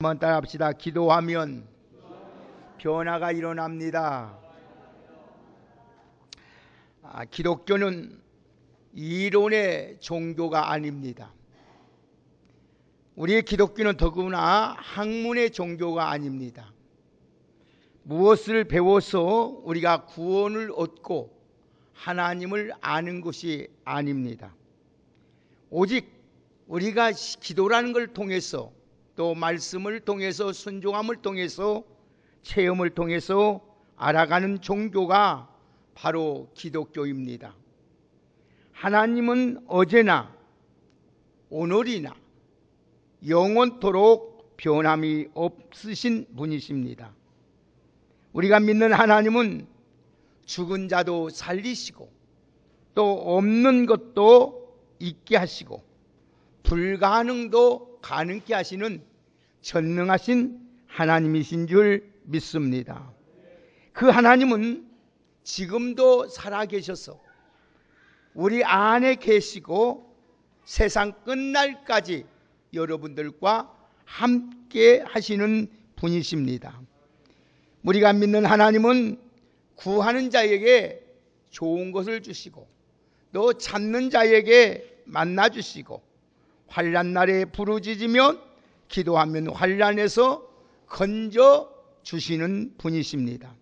한번 따라 합시다. 기도하면 변화가 일어납니다. 기독교는 이론의 종교가 아닙니다. 우리의 기독교는 더구나 학문의 종교가 아닙니다. 무엇을 배워서 우리가 구원을 얻고 하나님을 아는 것이 아닙니다. 오직 우리가 기도라는 걸 통해서, 또 말씀을 통해서, 순종함을 통해서, 체험을 통해서 알아가는 종교가 바로 기독교입니다. 하나님은 어제나 오늘이나 영원토록 변함이 없으신 분이십니다. 우리가 믿는 하나님은 죽은 자도 살리시고, 또 없는 것도 있게 하시고, 불가능도 가능케 하시는 전능하신 하나님이신 줄 믿습니다. 그 하나님은 지금도 살아계셔서 우리 안에 계시고 세상 끝날까지 여러분들과 함께 하시는 분이십니다. 우리가 믿는 하나님은 구하는 자에게 좋은 것을 주시고, 또 찾는 자에게 만나 주시고, 환난 날에 부르짖으면, 기도하면 환난에서 건져 주시는 분이십니다.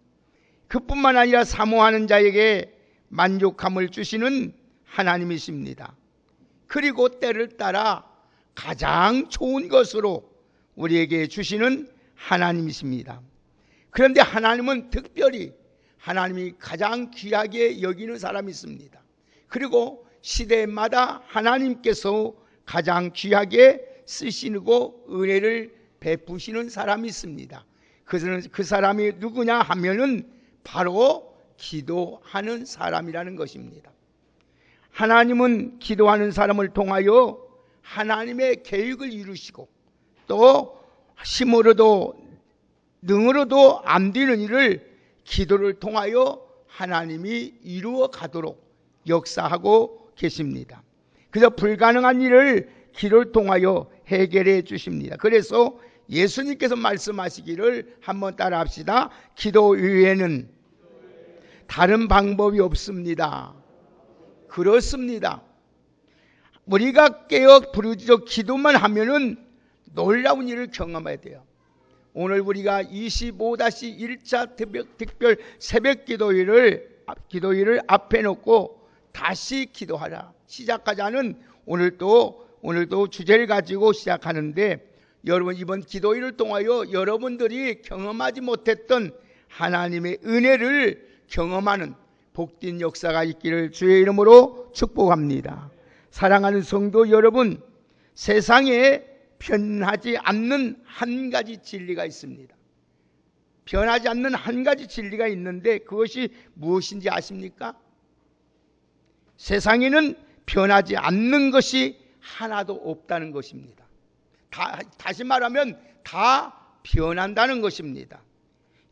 그뿐만 아니라 사모하는 자에게 만족함을 주시는 하나님이십니다. 그리고 때를 따라 가장 좋은 것으로 우리에게 주시는 하나님이십니다. 그런데 하나님은 특별히 하나님이 가장 귀하게 여기는 사람이 있습니다. 그리고 시대마다 하나님께서 가장 귀하게 쓰시고 은혜를 베푸시는 사람이 있습니다. 그 사람이 누구냐 하면은 바로 기도하는 사람이라는 것입니다. 하나님은 기도하는 사람을 통하여 하나님의 계획을 이루시고, 또 힘으로도 능으로도 안 되는 일을 기도를 통하여 하나님이 이루어 가도록 역사하고 계십니다. 그래서 불가능한 일을 기도를 통하여 해결해 주십니다. 그래서 예수님께서 말씀하시기를 한번 따라 합시다. 기도 외에는 다른 방법이 없습니다. 그렇습니다. 우리가 깨어 부르짖어 기도만 하면은 놀라운 일을 경험해야 돼요. 오늘 우리가 25-1차 특별 새벽 기도일을 앞에 놓고 다시 기도하라 시작하자는 오늘도 주제를 가지고 시작하는데, 여러분 이번 기도일을 통하여 여러분들이 경험하지 못했던 하나님의 은혜를 경험하는 복된 역사가 있기를 주의 이름으로 축복합니다. 사랑하는 성도 여러분, 세상에 변하지 않는 한 가지 진리가 있습니다. 변하지 않는 한 가지 진리가 있는데 그것이 무엇인지 아십니까? 세상에는 변하지 않는 것이 하나도 없다는 것입니다. 다시 말하면 다 변한다는 것입니다.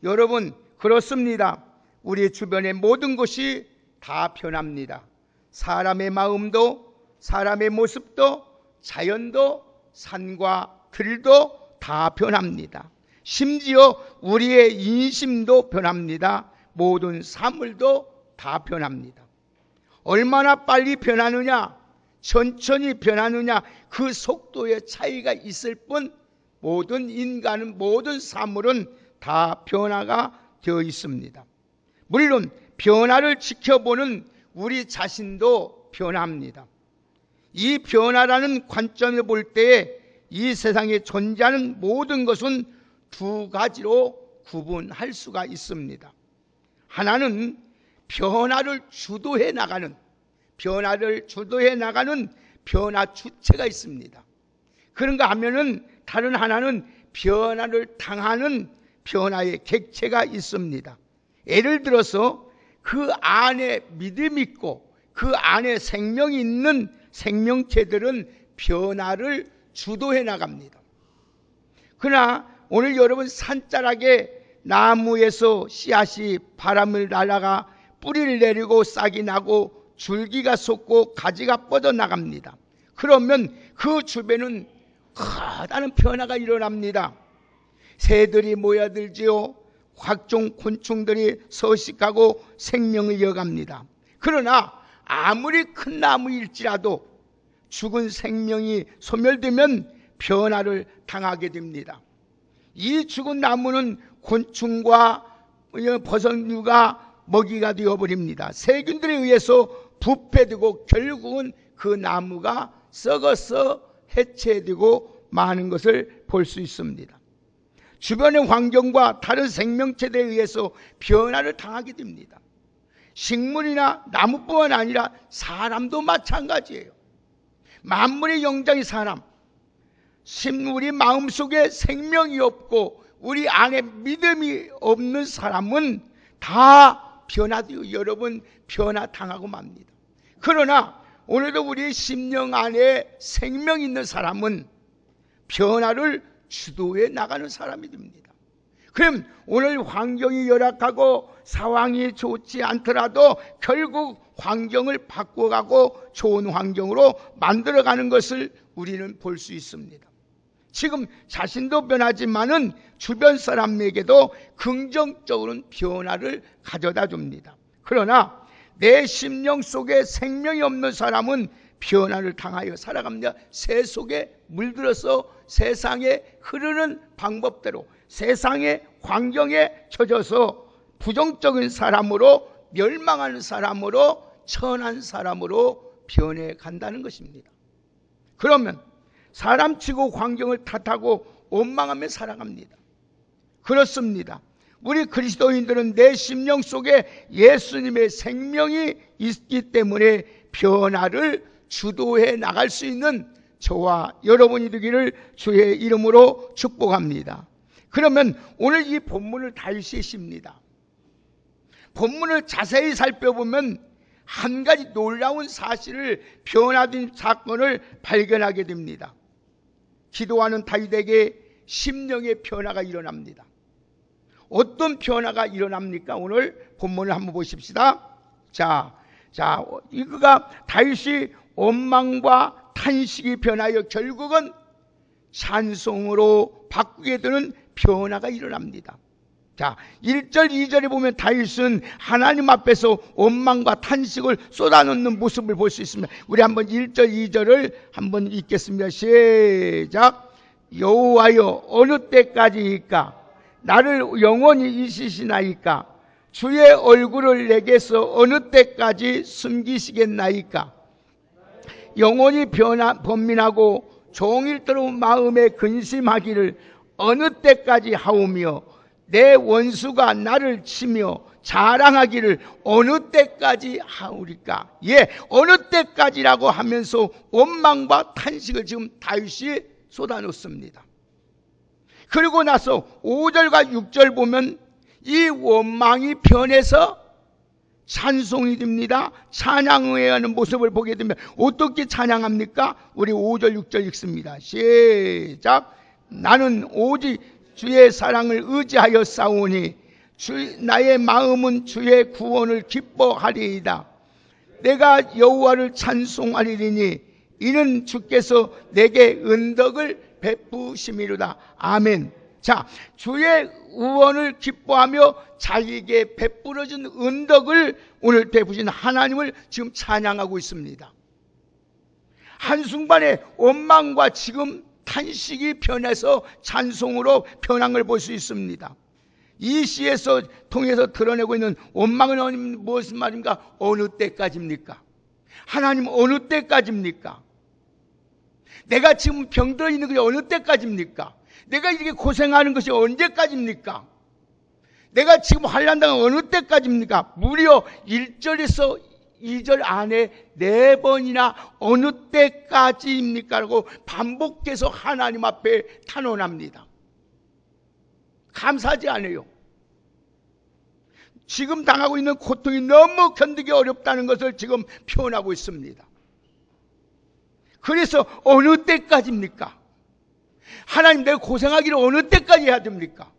여러분, 그렇습니다. 우리 주변의 모든 것이 다 변합니다. 사람의 마음도, 사람의 모습도, 자연도, 산과 들도 다 변합니다. 심지어 우리의 인심도 변합니다. 모든 사물도 다 변합니다. 얼마나 빨리 변하느냐, 천천히 변하느냐, 그 속도의 차이가 있을 뿐 모든 인간은, 모든 사물은 다 변화가 되어 있습니다. 물론 변화를 지켜보는 우리 자신도 변합니다. 이 변화라는 관점에 볼 때에 이 세상에 존재하는 모든 것은 두 가지로 구분할 수가 있습니다. 하나는 변화를 주도해 나가는 변화 주체가 있습니다. 그런가 하면은 다른 하나는 변화를 당하는 변화의 객체가 있습니다. 예를 들어서 그 안에 믿음이 있고 그 안에 생명이 있는 생명체들은 변화를 주도해 나갑니다. 그러나 오늘 여러분 산자락에 나무에서 씨앗이 바람을 날아가 뿌리를 내리고 싹이 나고 줄기가 솟고 가지가 뻗어나갑니다. 그러면 그 주변은 커다란 변화가 일어납니다. 새들이 모여들지요. 각종 곤충들이 서식하고 생명을 이어갑니다. 그러나 아무리 큰 나무일지라도 죽은 생명이 소멸되면 변화를 당하게 됩니다. 이 죽은 나무는 곤충과 버섯류가 먹이가 되어버립니다. 세균들에 의해서 부패되고 결국은 그 나무가 썩어서 해체되고 마는 것을 볼 수 있습니다. 주변의 환경과 다른 생명체들에 의해서 변화를 당하게 됩니다. 식물이나 나무뿐만 아니라 사람도 마찬가지예요. 만물의 영장이 사람, 우리 마음속에 생명이 없고 우리 안에 믿음이 없는 사람은 다 변화되고 여러분 변화당하고 맙니다. 그러나 오늘도 우리 심령 안에 생명이 있는 사람은 변화를 주도해 나가는 사람이 됩니다. 그럼 오늘 환경이 열악하고 상황이 좋지 않더라도 결국 환경을 바꿔가고 좋은 환경으로 만들어가는 것을 우리는 볼 수 있습니다. 지금 자신도 변하지만은 주변 사람에게도 긍정적으로 변화를 가져다 줍니다. 그러나 내 심령 속에 생명이 없는 사람은 변화를 당하여 살아갑니다. 새 속에 물들어서 세상에 흐르는 방법대로 세상의 환경에 젖어서 부정적인 사람으로 멸망하는 사람으로 천한 사람으로 변해 간다는 것입니다. 그러면 사람치고 환경을 탓하고 원망하며 살아갑니다. 그렇습니다. 우리 그리스도인들은 내 심령 속에 예수님의 생명이 있기 때문에 변화를 주도해 나갈 수 있는 저와 여러분이 되기를 주의 이름으로 축복합니다. 그러면 오늘 이 본문을 다윗이 씁니다. 본문을 자세히 살펴보면 한 가지 놀라운 사실을 변화된 사건을 발견하게 됩니다. 기도하는 다윗에게 심령의 변화가 일어납니다. 어떤 변화가 일어납니까? 오늘 본문을 한번 보십시다. 자, 이거가 다윗이 원망과 탄식이 변하여 결국은 찬송으로 바꾸게 되는 변화가 일어납니다. 자, 1절, 2절에 보면 다윗은 하나님 앞에서 원망과 탄식을 쏟아놓는 모습을 볼 수 있습니다. 우리 한번 1절, 2절을 한번 읽겠습니다. 시작. 여호와여 어느 때까지일까? 나를 영원히 잊으시나이까? 주의 얼굴을 내게서 어느 때까지 숨기시겠나이까? 영원히 번민하고 종일토록 마음에 근심하기를 어느 때까지 하오며 내 원수가 나를 치며 자랑하기를 어느 때까지 하오리까? 예, 어느 때까지라고 하면서 원망과 탄식을 지금 다윗이 쏟아놓습니다. 그리고 나서 5절과 6절 보면 이 원망이 변해서 찬송이 됩니다. 찬양을 하는 모습을 보게 됩니다. 어떻게 찬양합니까? 우리 5절 6절 읽습니다. 시작. 나는 오직 주의 사랑을 의지하여 싸우니 나의 마음은 주의 구원을 기뻐하리이다. 내가 여호와를 찬송하리니 이는 주께서 내게 은덕을 베푸심이로다. 아멘. 자, 주의 구원을 기뻐하며 자기에게 베풀어준 은덕을 오늘 베푸신 하나님을 지금 찬양하고 있습니다. 한순간에 원망과 지금 탄식이 변해서 찬송으로 변한 걸 볼 수 있습니다. 이 시에서 통해서 드러내고 있는 원망은 무슨 말입니까? 어느 때까지입니까? 하나님 어느 때까지입니까? 내가 지금 병들어 있는 것이 어느 때까지입니까? 내가 이렇게 고생하는 것이 언제까지입니까? 내가 지금 환난당한 어느 때까지입니까? 무려 1절에서 2절 안에 4번이나 어느 때까지입니까? 라고 반복해서 하나님 앞에 탄원합니다. 감사하지 않아요. 지금 당하고 있는 고통이 너무 견디기 어렵다는 것을 지금 표현하고 있습니다. 그래서 어느 때까지입니까? 하나님, 내가 고생하기를 어느 때까지 해야 됩니까?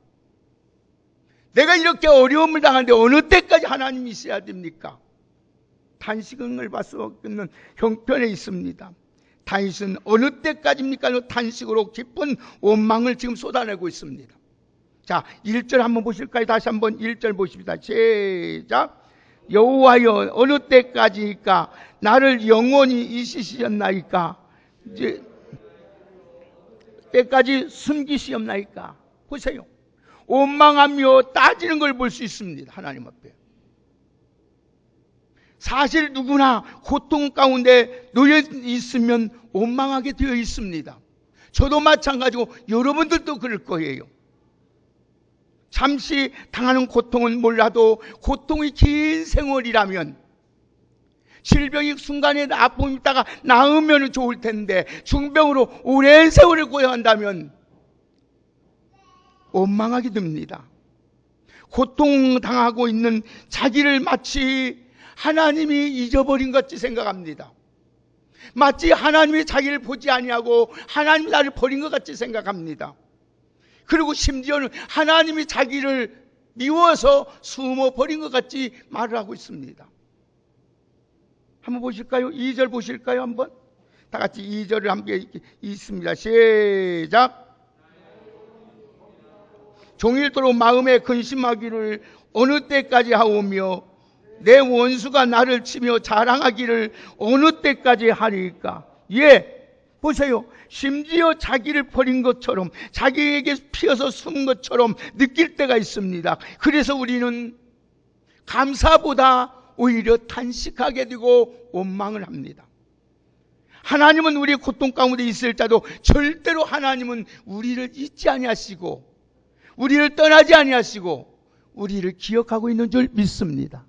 내가 이렇게 어려움을 당하는데 어느 때까지 하나님이 있어야 됩니까? 탄식을 받을 수 없는 형편에 있습니다. 다윗은 어느 때까지입니까? 탄식으로 깊은 원망을 지금 쏟아내고 있습니다. 자, 1절 한번 보실까요? 다시 한번 1절 보십니다. 시작. 여호와여 어느 때까지일까? 나를 영원히 잊으시었나이까? 이제 때까지 숨기시옵나이까? 보세요. 원망하며 따지는 걸 볼 수 있습니다. 하나님 앞에. 사실 누구나 고통 가운데 놓여 있으면 원망하게 되어 있습니다. 저도 마찬가지고 여러분들도 그럴 거예요. 잠시 당하는 고통은 몰라도 고통이 긴 세월이라면, 질병이 순간에 아픔이 있다가 나으면 좋을 텐데 중병으로 오랜 세월을 고용한다면 원망하게 됩니다. 고통당하고 있는 자기를 마치 하나님이 잊어버린 것 같이 생각합니다. 마치 하나님이 자기를 보지 아니하고 하나님이 나를 버린 것 같이 생각합니다. 그리고 심지어는 하나님이 자기를 미워서 숨어버린 것 같이 말을 하고 있습니다. 한번 보실까요? 2절 보실까요? 한번 다 같이 2절을 함께 읽습니다. 시작. 종일토록 마음에 근심하기를 어느 때까지 하오며 내 원수가 나를 치며 자랑하기를 어느 때까지 하리까? 예, 보세요. 심지어 자기를 버린 것처럼, 자기에게 피어서 숨은 것처럼 느낄 때가 있습니다. 그래서 우리는 감사보다 오히려 탄식하게 되고 원망을 합니다. 하나님은 우리의 고통 가운데 있을지라도 절대로 하나님은 우리를 잊지 아니하시고 우리를 떠나지 아니하시고 우리를 기억하고 있는 줄 믿습니다.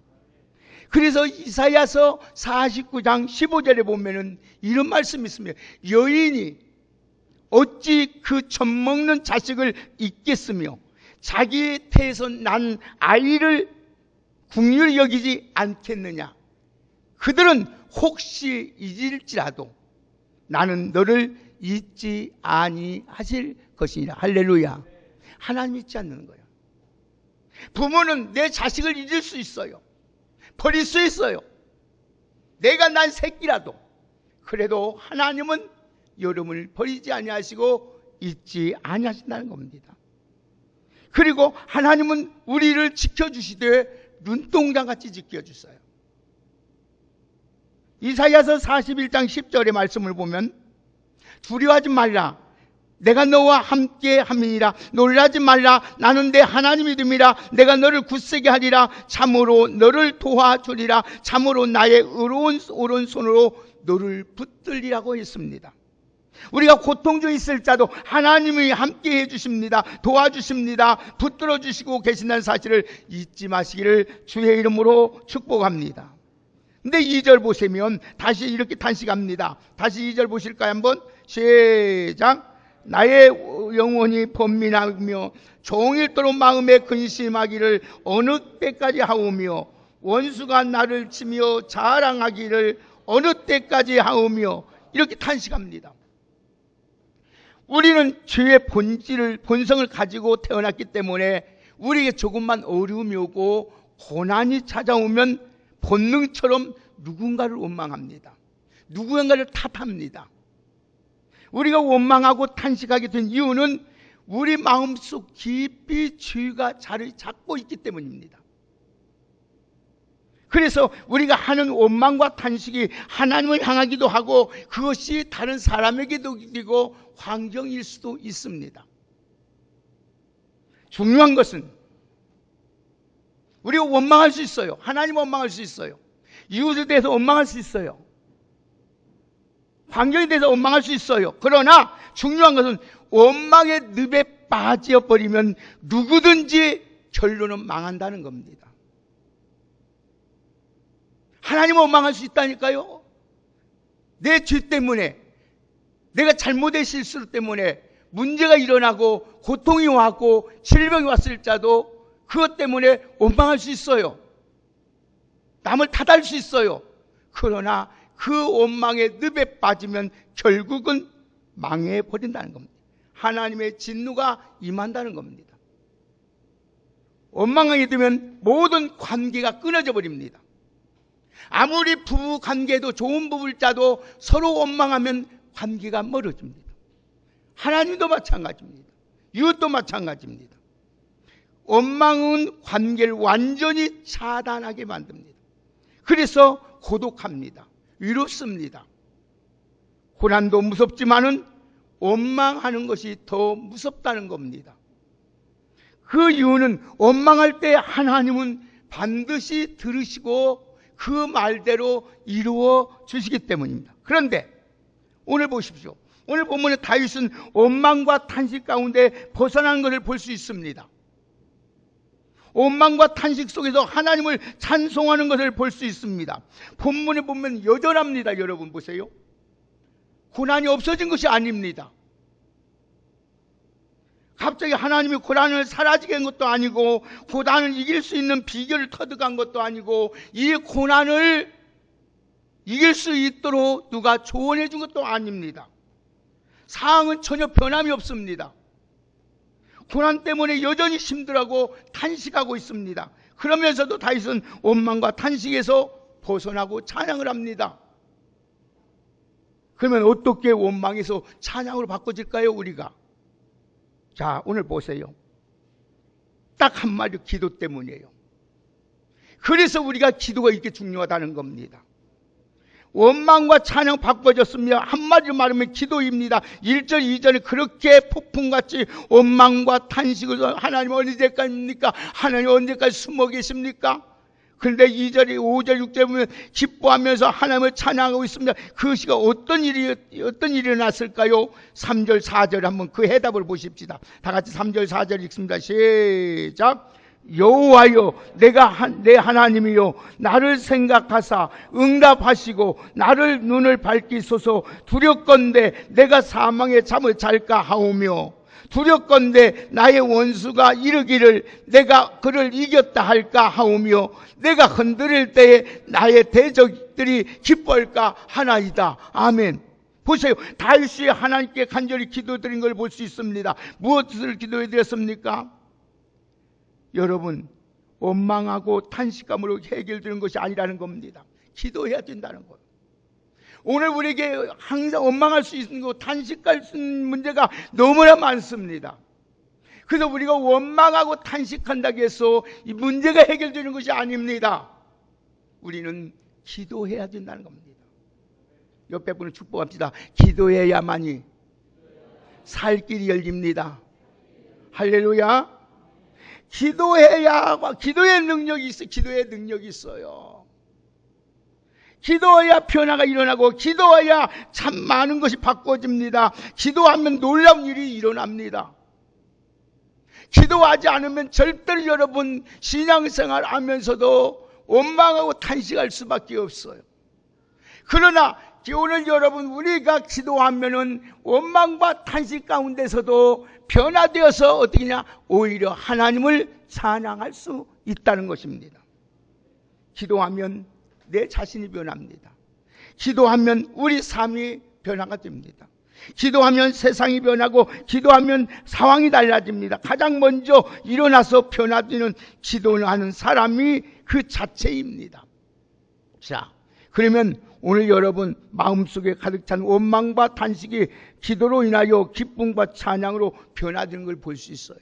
그래서 이사야서 49장 15절에 보면은 이런 말씀이 있습니다. 여인이 어찌 그 젖먹는 자식을 잊겠으며 자기 태에서 난 아이를 긍휼히 여기지 않겠느냐. 그들은 혹시 잊을지라도 나는 너를 잊지 아니하실 것이니라. 할렐루야. 하나님 잊지 않는 거예요. 부모는 내 자식을 잊을 수 있어요. 버릴 수 있어요. 내가 난 새끼라도. 그래도 하나님은 여러분을 버리지 아니하시고 잊지 아니하신다는 겁니다. 그리고 하나님은 우리를 지켜주시되 눈동자같이 지켜주세요. 이사야서 41장 10절의 말씀을 보면 두려워하지 말라. 내가 너와 함께 함이니라. 놀라지 말라. 나는 내 하나님이 됨이라. 내가 너를 굳세게 하리라. 참으로 너를 도와주리라. 참으로 나의 의로운 오른손으로 너를 붙들리라고 했습니다. 우리가 고통 중에 있을 자도 하나님이 함께 해주십니다. 도와주십니다. 붙들어 주시고 계신다는 사실을 잊지 마시기를 주의 이름으로 축복합니다. 근데 2절 보시면 다시 이렇게 탄식합니다. 다시 2절 보실까요? 한번 시작. 나의 영혼이 번민하며 종일토록 마음에 근심하기를 어느 때까지 하오며 원수가 나를 치며 자랑하기를 어느 때까지 하오며 이렇게 탄식합니다. 우리는 죄의 본성을 가지고 태어났기 때문에 우리에게 조금만 어려움이 오고 고난이 찾아오면 본능처럼 누군가를 원망합니다. 누군가를 탓합니다. 우리가 원망하고 탄식하게 된 이유는 우리 마음속 깊이 죄가 자리 잡고 있기 때문입니다. 그래서 우리가 하는 원망과 탄식이 하나님을 향하기도 하고 그것이 다른 사람에게도 되고 환경일 수도 있습니다. 중요한 것은 우리가 원망할 수 있어요. 하나님 원망할 수 있어요. 이웃에 대해서 원망할 수 있어요. 환경에 대해서 원망할 수 있어요. 그러나 중요한 것은 원망의 늪에 빠져버리면 누구든지 결론은 망한다는 겁니다. 하나님은 원망할 수 있다니까요. 내 죄 때문에, 내가 잘못의 실수 때문에 문제가 일어나고 고통이 왔고 질병이 왔을 자도 그것 때문에 원망할 수 있어요. 남을 탓할 수 있어요. 그러나 그 원망의 늪에 빠지면 결국은 망해버린다는 겁니다. 하나님의 진노가 임한다는 겁니다. 원망하게 되면 모든 관계가 끊어져 버립니다. 아무리 부부 관계도 좋은 부부일 자도 서로 원망하면 관계가 멀어집니다. 하나님도 마찬가지입니다. 이웃도 마찬가지입니다. 원망은 관계를 완전히 차단하게 만듭니다. 그래서 고독합니다. 외롭습니다. 고난도 무섭지만은 원망하는 것이 더 무섭다는 겁니다. 그 이유는 원망할 때 하나님은 반드시 들으시고 그 말대로 이루어 주시기 때문입니다. 그런데 오늘 보십시오. 오늘 본문에 다윗은 원망과 탄식 가운데 벗어난 것을 볼 수 있습니다. 원망과 탄식 속에서 하나님을 찬송하는 것을 볼 수 있습니다. 본문에 보면 여전합니다. 여러분 보세요. 고난이 없어진 것이 아닙니다. 갑자기 하나님이 고난을 사라지게 한 것도 아니고 고난을 이길 수 있는 비결을 터득한 것도 아니고 이 고난을 이길 수 있도록 누가 조언해 준 것도 아닙니다. 상황은 전혀 변함이 없습니다. 고난 때문에 여전히 힘들어하고 탄식하고 있습니다. 그러면서도 다윗은 원망과 탄식에서 벗어나고 찬양을 합니다. 그러면 어떻게 원망에서 찬양으로 바꿔질까요, 우리가? 자, 오늘 보세요. 딱 한마디, 기도 때문이에요. 그래서 우리가 기도가 이렇게 중요하다는 겁니다. 원망과 찬양 바꿔졌으며 한마디로 말하면 기도입니다. 1절 2절에 그렇게 폭풍같이 원망과 탄식을 하나님 언제까지입니까? 하나님 언제까지 숨어 계십니까? 그런데 2절, 5절, 6절에 보면 기뻐하면서 하나님을 찬양하고 있습니다. 그 시가 어떤 일이 일어났을까요? 3절, 4절 한번 그 해답을 보십시다. 다 같이 3절, 4절 읽습니다. 시작. 여호와여, 내 하나님이여, 나를 생각하사 응답하시고 나를 눈을 밝히소서. 두렵건대 내가 사망의 잠을 잘까 하오며 두렵건대 나의 원수가 이르기를 내가 그를 이겼다 할까 하오며 내가 흔들릴 때에 나의 대적들이 기뻐할까 하나이다. 아멘. 보세요. 다윗이 하나님께 간절히 기도드린 걸 볼 수 있습니다. 무엇을 기도해 드렸습니까? 여러분, 원망하고 탄식감으로 해결되는 것이 아니라는 겁니다. 기도해야 된다는 거예요. 오늘 우리에게 항상 원망할 수 있는 거, 탄식할 수 있는 문제가 너무나 많습니다. 그래서 우리가 원망하고 탄식한다고 해서 이 문제가 해결되는 것이 아닙니다. 우리는 기도해야 된다는 겁니다. 옆에 분을 축복합시다. 기도해야만이 살 길이 열립니다. 할렐루야. 기도의 능력이 있어요. 기도의 능력이 있어요. 기도해야 변화가 일어나고 기도해야 참 많은 것이 바꿔집니다. 기도하면 놀라운 일이 일어납니다. 기도하지 않으면 절대로 여러분 신앙생활 하면서도 원망하고 탄식할 수밖에 없어요. 그러나 오늘 여러분 우리가 기도하면은 원망과 탄식 가운데서도 변화되어서 어떻게 냐 오히려 하나님을 찬양할 수 있다는 것입니다. 기도하면 내 자신이 변합니다. 기도하면 우리 삶이 변화가 됩니다. 기도하면 세상이 변하고 기도하면 상황이 달라집니다. 가장 먼저 일어나서 변화되는 기도하는 사람이 그 자체입니다. 자, 그러면 오늘 여러분 마음속에 가득 찬 원망과 탄식이 기도로 인하여 기쁨과 찬양으로 변화되는 걸 볼 수 있어요.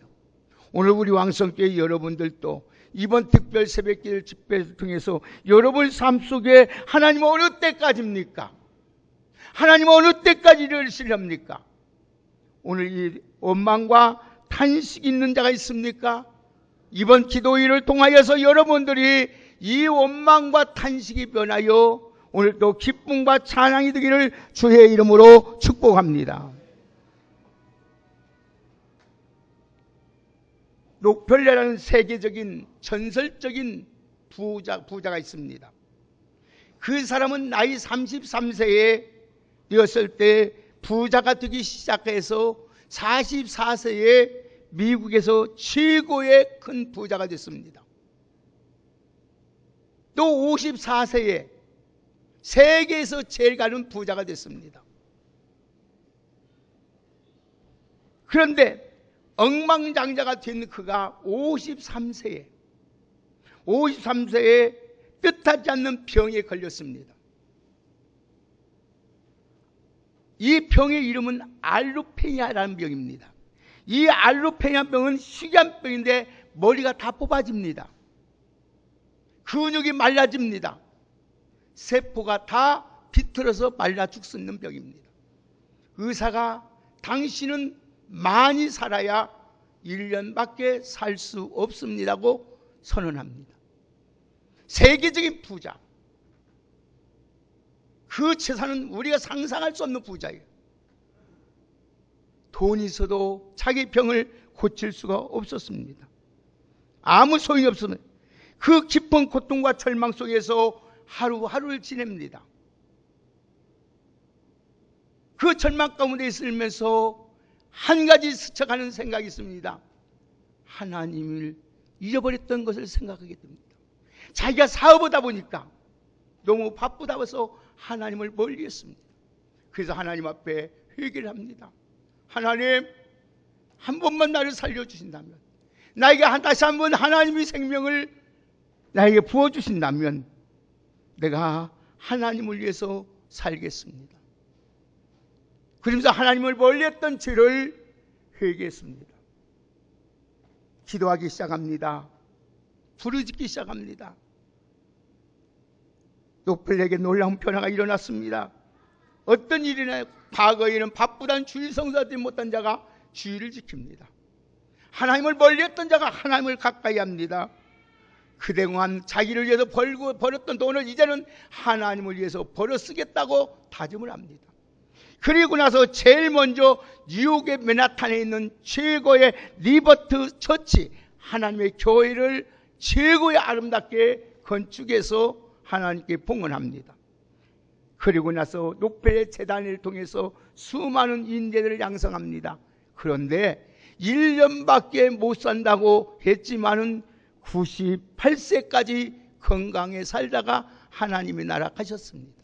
오늘 우리 왕성교회 여러분들도 이번 특별 새벽기도 집회를 통해서 여러분 삶 속에 하나님은 어느 때까지입니까? 하나님은 어느 때까지 이러시렵니까? 오늘 이 원망과 탄식이 있는 자가 있습니까? 이번 기도일을 통하여서 여러분들이 이 원망과 탄식이 변하여 오늘도 기쁨과 찬양이 되기를 주의 이름으로 축복합니다. 록펠레라는 세계적인 전설적인 부자가 있습니다. 그 사람은 나이 33세에 되었을 때 부자가 되기 시작해서 44세에 미국에서 최고의 큰 부자가 됐습니다. 또 54세에 세계에서 제일 가는 부자가 됐습니다. 그런데 억만장자가 된 그가 53세에 뜻하지 않는 병에 걸렸습니다. 이 병의 이름은 알루페니아라는 병입니다. 이 알루페니아 병은 희귀한 병인데 머리가 다 뽑아집니다. 근육이 말라집니다. 세포가 다 비틀어서 말라 죽는 병입니다. 의사가 당신은 많이 살아야 1년밖에 살 수 없습니다고 선언합니다. 세계적인 부자, 그 재산은 우리가 상상할 수 없는 부자예요. 돈이 있어도 자기 병을 고칠 수가 없었습니다. 아무 소용이 없었습니다. 그 깊은 고통과 절망 속에서 하루하루를 지냅니다. 그 절망 가운데 있으면서 한 가지 스쳐가는 생각이 있습니다. 하나님을 잊어버렸던 것을 생각하게 됩니다. 자기가 사업하다 보니까 너무 바쁘다 해서 하나님을 멀리했습니다. 그래서 하나님 앞에 회개를 합니다. 하나님, 한 번만 나를 살려주신다면, 나에게 다시 한번 하나님의 생명을 나에게 부어주신다면 내가 하나님을 위해서 살겠습니다. 그러면서 하나님을 멀리했던 죄를 회개했습니다. 기도하기 시작합니다. 부르짖기 시작합니다. 노플에게 놀라운 변화가 일어났습니다. 어떤 일이나 과거에는 바쁘단 주일 성사하지 못한 자가 주일을 지킵니다. 하나님을 멀리했던 자가 하나님을 가까이 합니다. 그동안 자기를 위해서 벌었던 돈을 이제는 하나님을 위해서 벌어 쓰겠다고 다짐을 합니다. 그리고 나서 제일 먼저 뉴욕의 맨하탄에 있는 최고의 리버트 처치, 하나님의 교회를 최고의 아름답게 건축해서 하나님께 봉헌합니다. 그리고 나서 녹베 재단을 통해서 수많은 인재들을 양성합니다. 그런데 1년밖에 못 산다고 했지만은 98세까지 건강에 살다가 하나님의 나라 가셨습니다.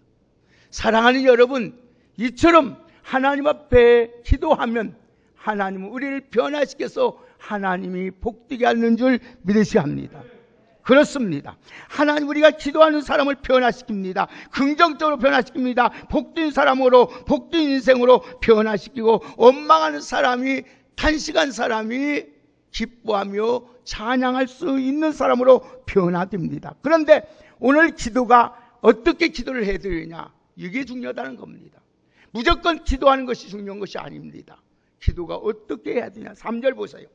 사랑하는 여러분, 이처럼 하나님 앞에 기도하면 하나님은 우리를 변화시켜서 하나님이 복되게 하는 줄 믿으셔야 합니다. 그렇습니다. 하나님, 우리가 기도하는 사람을 변화시킵니다. 긍정적으로 변화시킵니다. 복된 사람으로, 복된 인생으로 변화시키고, 원망하는 사람이, 탄식한 사람이 기뻐하며 찬양할 수 있는 사람으로 변화됩니다. 그런데 오늘 기도가 어떻게 기도를 해야 되느냐, 이게 중요하다는 겁니다. 무조건 기도하는 것이 중요한 것이 아닙니다. 기도가 어떻게 해야 되냐. 3절 보세요.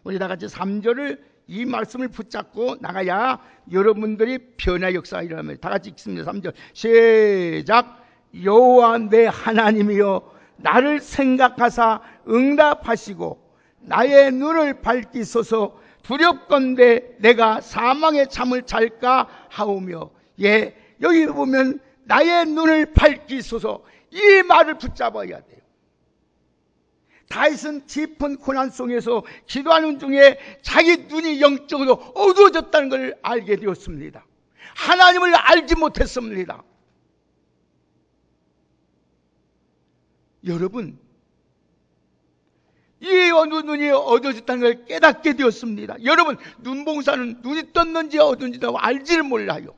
우리 다 같이 3절을, 이 말씀을 붙잡고 나가야 여러분들이 변화 역사가 일어납니다. 다 같이 읽습니다. 3절 시작. 여호와 내 하나님이여, 나를 생각하사 응답하시고 나의 눈을 밝히소서. 두렵건대 내가 사망의 잠을 잘까 하오며. 예, 여기 보면 나의 눈을 밝히소서, 이 말을 붙잡아야 돼요. 다윗은 깊은 고난 속에서 기도하는 중에 자기 눈이 영적으로 어두워졌다는 걸 알게 되었습니다. 하나님을 알지 못했습니다. 여러분, 이 눈이 어두워졌다는 걸 깨닫게 되었습니다. 여러분, 눈봉사는 눈이 떴는지 어두운지도 알지를 몰라요.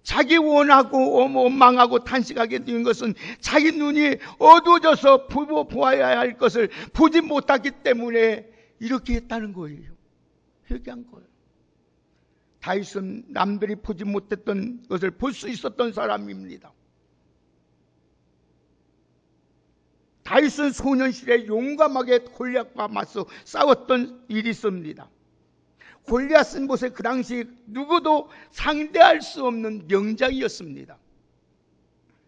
자기 원하고 원망하고 탄식하게 된 것은 자기 눈이 어두워져서 보아야 할 것을 보지 못하기 때문에 이렇게 했다는 거예요. 회개한 거예요. 다윗은 남들이 보지 못했던 것을 볼 수 있었던 사람입니다. 다윗은 소년시절에 용감하게 골리앗과 맞서 싸웠던 일이 있습니다. 골리앗은 모세 그 당시 누구도 상대할 수 없는 명장이었습니다.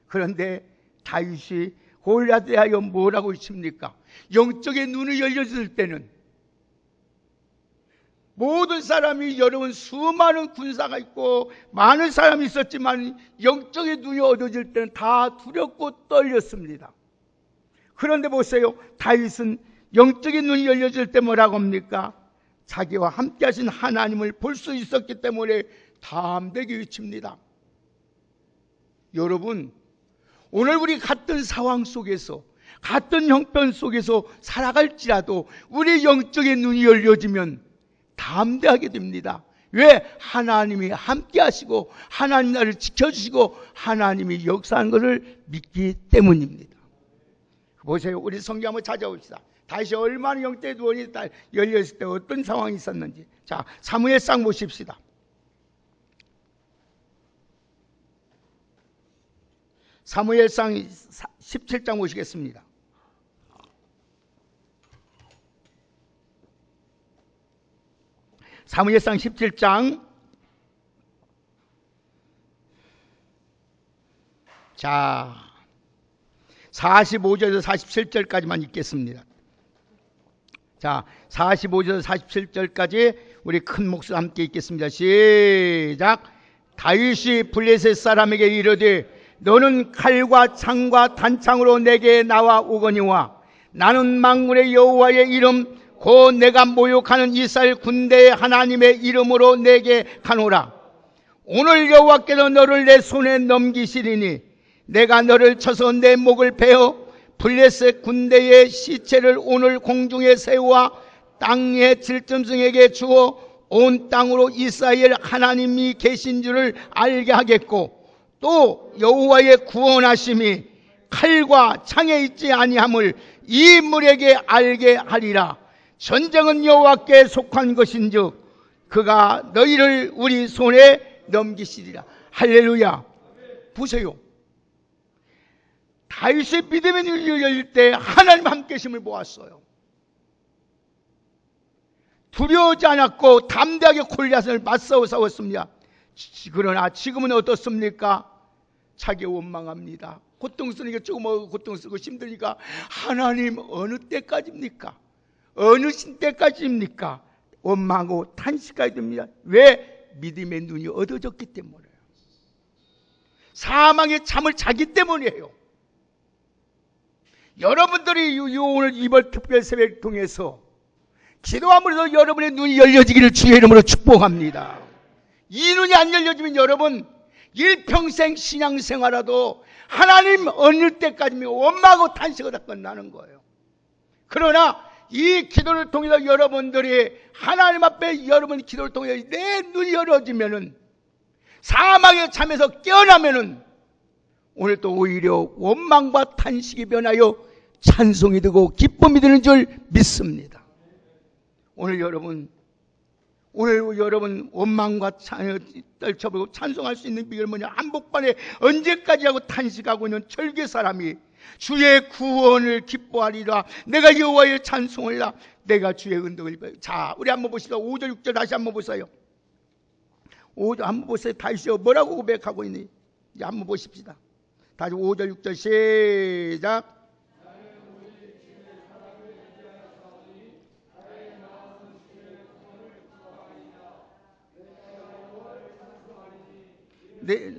그런데 다윗이 골리앗에 대하여 뭐라고 외칩니까? 영적의 눈이 열려질 때는 모든 사람이, 여러분, 수많은 군사가 있고 많은 사람이 있었지만 영적의 눈이 어두워질 때는 다 두렵고 떨렸습니다. 그런데 보세요, 다윗은 영적인 눈이 열려질 때 뭐라고 합니까? 자기와 함께 하신 하나님을 볼 수 있었기 때문에 담대하게 외칩니다. 여러분, 오늘 우리 같은 상황 속에서, 같은 형편 속에서 살아갈지라도 우리 영적인 눈이 열려지면 담대하게 됩니다. 왜? 하나님이 함께 하시고 하나님 나를 지켜주시고 하나님이 역사하는 것을 믿기 때문입니다. 보세요, 우리 성경 한번 찾아봅시다. 다시 얼마나 영적인 눈이 열렸을 때 어떤 상황이 있었는지. 자, 사무엘상 보십시다. 사무엘상 17장 보시겠습니다. 사무엘상 17장. 자, 45절에서 47절까지만 읽겠습니다. 자, 45절에서 47절까지 우리 큰 목소리 함께 읽겠습니다. 시작. 다윗이 블레셋 사람에게 이르되 너는 칼과 창과 단창으로 내게 나와 오거니와 나는 만군의 여호와의 이름 곧 내가 모욕하는 이스라엘 군대의 하나님의 이름으로 내게 가노라. 오늘 여호와께서 너를 내 손에 넘기시리니 내가 너를 쳐서 내 목을 베어 블레셋 군대의 시체를 오늘 공중에 세우어 땅의 질짐승에게 주어 온 땅으로 이스라엘 하나님이 계신 줄을 알게 하겠고 또 여호와의 구원하심이 칼과 창에 있지 아니함을 이 물에게 알게 하리라. 전쟁은 여호와께 속한 것인즉 그가 너희를 우리 손에 넘기시리라. 할렐루야. 보세요. 다윗의 믿음의 눈이 열릴 때 하나님 함께 계심을 보았어요. 두려워하지 않았고 담대하게 골리앗을 맞서 싸웠습니다. 그러나 지금은 어떻습니까? 자기 원망합니다. 고통스러우니까 조금 고통스럽고 힘드니까 하나님 어느 때까지입니까? 어느 때까지입니까? 원망하고 탄식하게 됩니다. 왜? 믿음의 눈이 어두워졌기 때문이에요. 사망의 잠을 자기 때문이에요. 여러분들이 오늘 이번 특별 새벽 통해서 기도함으로써 여러분의 눈이 열려지기를 주의 이름으로 축복합니다. 이 눈이 안 열려지면 여러분 일평생 신앙생활하도 하나님 어느 때까지 원망하고 탄식을 다 끝나는 거예요. 그러나 이 기도를 통해서 여러분들이 하나님 앞에 여러분 기도를 통해서 내 눈이 열어지면은 사망의 잠에서 깨어나면은 오늘 또 오히려 원망과 탄식이 변하여 찬송이 되고 기쁨이 되는 줄 믿습니다. 오늘 여러분 원망과 떨쳐버리고 찬송할 수 있는 비결은 뭐냐? 한복판에 언제까지 하고 탄식하고 있는 철개 사람이 주의 구원을 기뻐하리라. 내가 여호와의 찬송을라. 내가 주의 은덕을. 자, 우리 한번 보시다. 5절 6절 다시 한번 보세요. 5절 한번 보세요. 다시요. 뭐라고 고백하고 있니? 이제 한번 보십시다. 다시 5절 6절 시작. 네,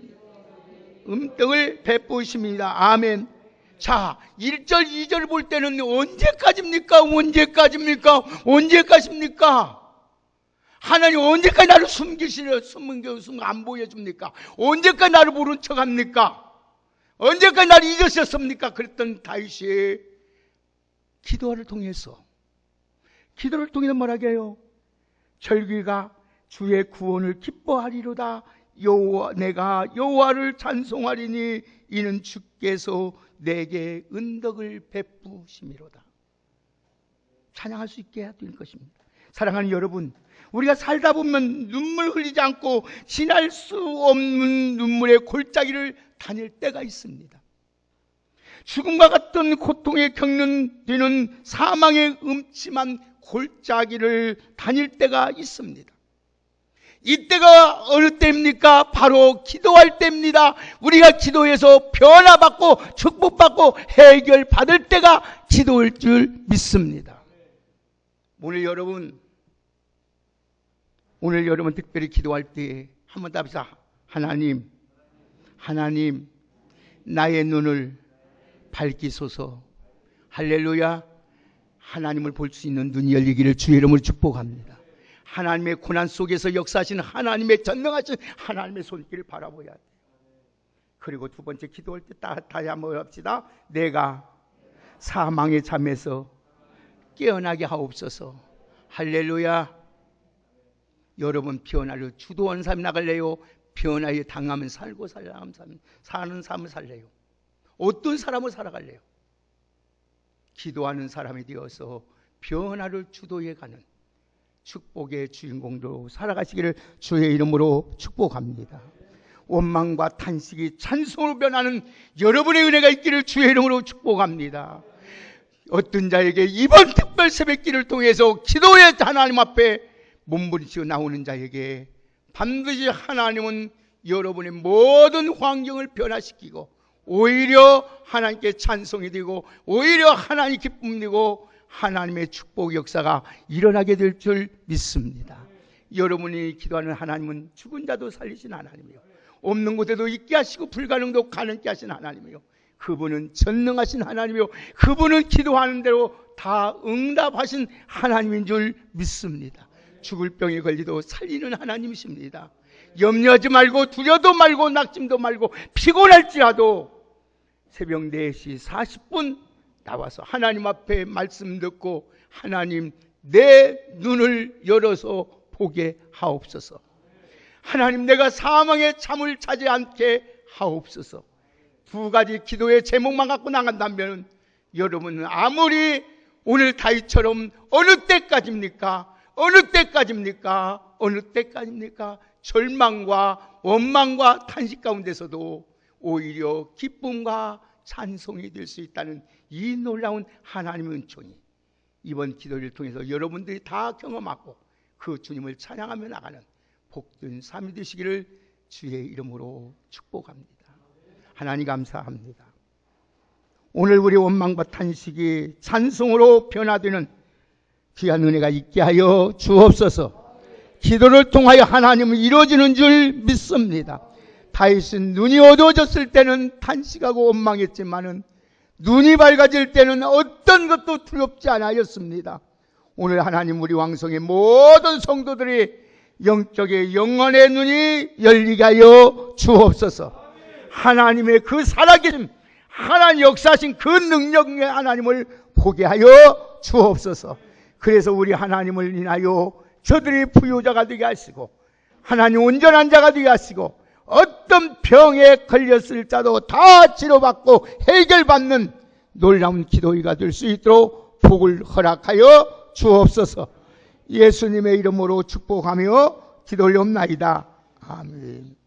음덕을 베푸십니다. 아멘. 자, 1절 2절 볼 때는 언제까지입니까? 하나님 언제까지 나를 숨기시려 안 보여줍니까? 언제까지 나를 모른 척합니까? 언제까지 나를 잊으셨습니까? 그랬던 다윗이 기도를 통해서 뭐라게 해요? 절기가 주의 구원을 기뻐하리로다. 내가 여호와를 찬송하리니 이는 주께서 내게 은덕을 베푸심이로다. 찬양할 수 있게 해야 될 것입니다. 사랑하는 여러분, 우리가 살다 보면 눈물 흘리지 않고 지날 수 없는 눈물의 골짜기를 다닐 때가 있습니다. 죽음과 같은 고통에 겪는 사망의 음침한 골짜기를 다닐 때가 있습니다. 이때가 어느 때입니까? 바로 기도할 때입니다. 우리가 기도해서 변화받고 축복받고 해결받을 때가 기도일 줄 믿습니다. 오늘 여러분 특별히 기도할 때 한번 답시다. 하나님 나의 눈을 밝히소서. 할렐루야. 하나님을 볼 수 있는 눈이 열리기를 주의 이름으로 축복합니다. 하나님의 고난 속에서 역사하시는 하나님의 전능하신 하나님의 손길을 바라보아야 돼요. 그리고 두 번째 기도할 때 다시 한번 합시다. 내가 사망의 잠에서 깨어나게 하옵소서. 할렐루야. 여러분 피어나려 주도한 삶 나갈래요? 피어나게 당하면 살고 사는 삶을 살래요? 어떤 사람을 살아갈래요? 기도하는 사람이 되어서 변화를 주도해가는 축복의 주인공으로 살아가시기를 주의 이름으로 축복합니다. 원망과 탄식이 찬송으로 변하는 여러분의 은혜가 있기를 주의 이름으로 축복합니다. 어떤 자에게 이번 특별 새벽기를 통해서 기도의 하나님 앞에 몸부림치고 나오는 자에게 반드시 하나님은 여러분의 모든 환경을 변화시키고 오히려 하나님께 찬송이 되고 오히려 하나님 기쁨이 되고 하나님의 축복 역사가 일어나게 될 줄 믿습니다. 여러분이 기도하는 하나님은 죽은 자도 살리신 하나님이요, 없는 곳에도 있게 하시고 불가능도 가능케 하신 하나님이요, 그분은 전능하신 하나님이요, 그분은 기도하는 대로 다 응답하신 하나님인 줄 믿습니다. 죽을 병에 걸리도 살리는 하나님이십니다. 염려하지 말고 두려도 말고 낙심도 말고 피곤할지라도 새벽 4시 40분 나와서 하나님 앞에 말씀 듣고 하나님 내 눈을 열어서 보게 하옵소서. 하나님 내가 사망의 잠을 자지 않게 하옵소서. 두 가지 기도의 제목만 갖고 나간다면 여러분은 아무리 오늘 다윗처럼 어느 때까지입니까? 어느 때까지입니까? 어느 때까지입니까? 절망과 원망과 탄식 가운데서도 오히려 기쁨과 찬송이 될 수 있다는 이 놀라운 하나님의 은총이 이번 기도를 통해서 여러분들이 다 경험하고 그 주님을 찬양하며 나가는 복된 삶이 되시기를 주의 이름으로 축복합니다. 하나님 감사합니다. 오늘 우리 원망과 탄식이 찬송으로 변화되는 귀한 은혜가 있게 하여 주옵소서. 기도를 통하여 하나님은 이루어지는 줄 믿습니다. 다윗은 눈이 어두워졌을 때는 탄식하고 원망했지만은 눈이 밝아질 때는 어떤 것도 두렵지 않았습니다. 오늘 하나님 우리 왕성의 모든 성도들이 영적의 영혼의 눈이 열리게 하여 주옵소서. 하나님의 그 살아계심, 하나님 역사하신 그 능력의 하나님을 보게 하여 주옵소서. 그래서 우리 하나님을 인하여 저들이 부유자가 되게 하시고 하나님 온전한 자가 되게 하시고 어떤 병에 걸렸을 자도 다 치료받고 해결받는 놀라운 기도회가 될 수 있도록 복을 허락하여 주옵소서. 예수님의 이름으로 축복하며 기도 올려옵나이다. 아멘.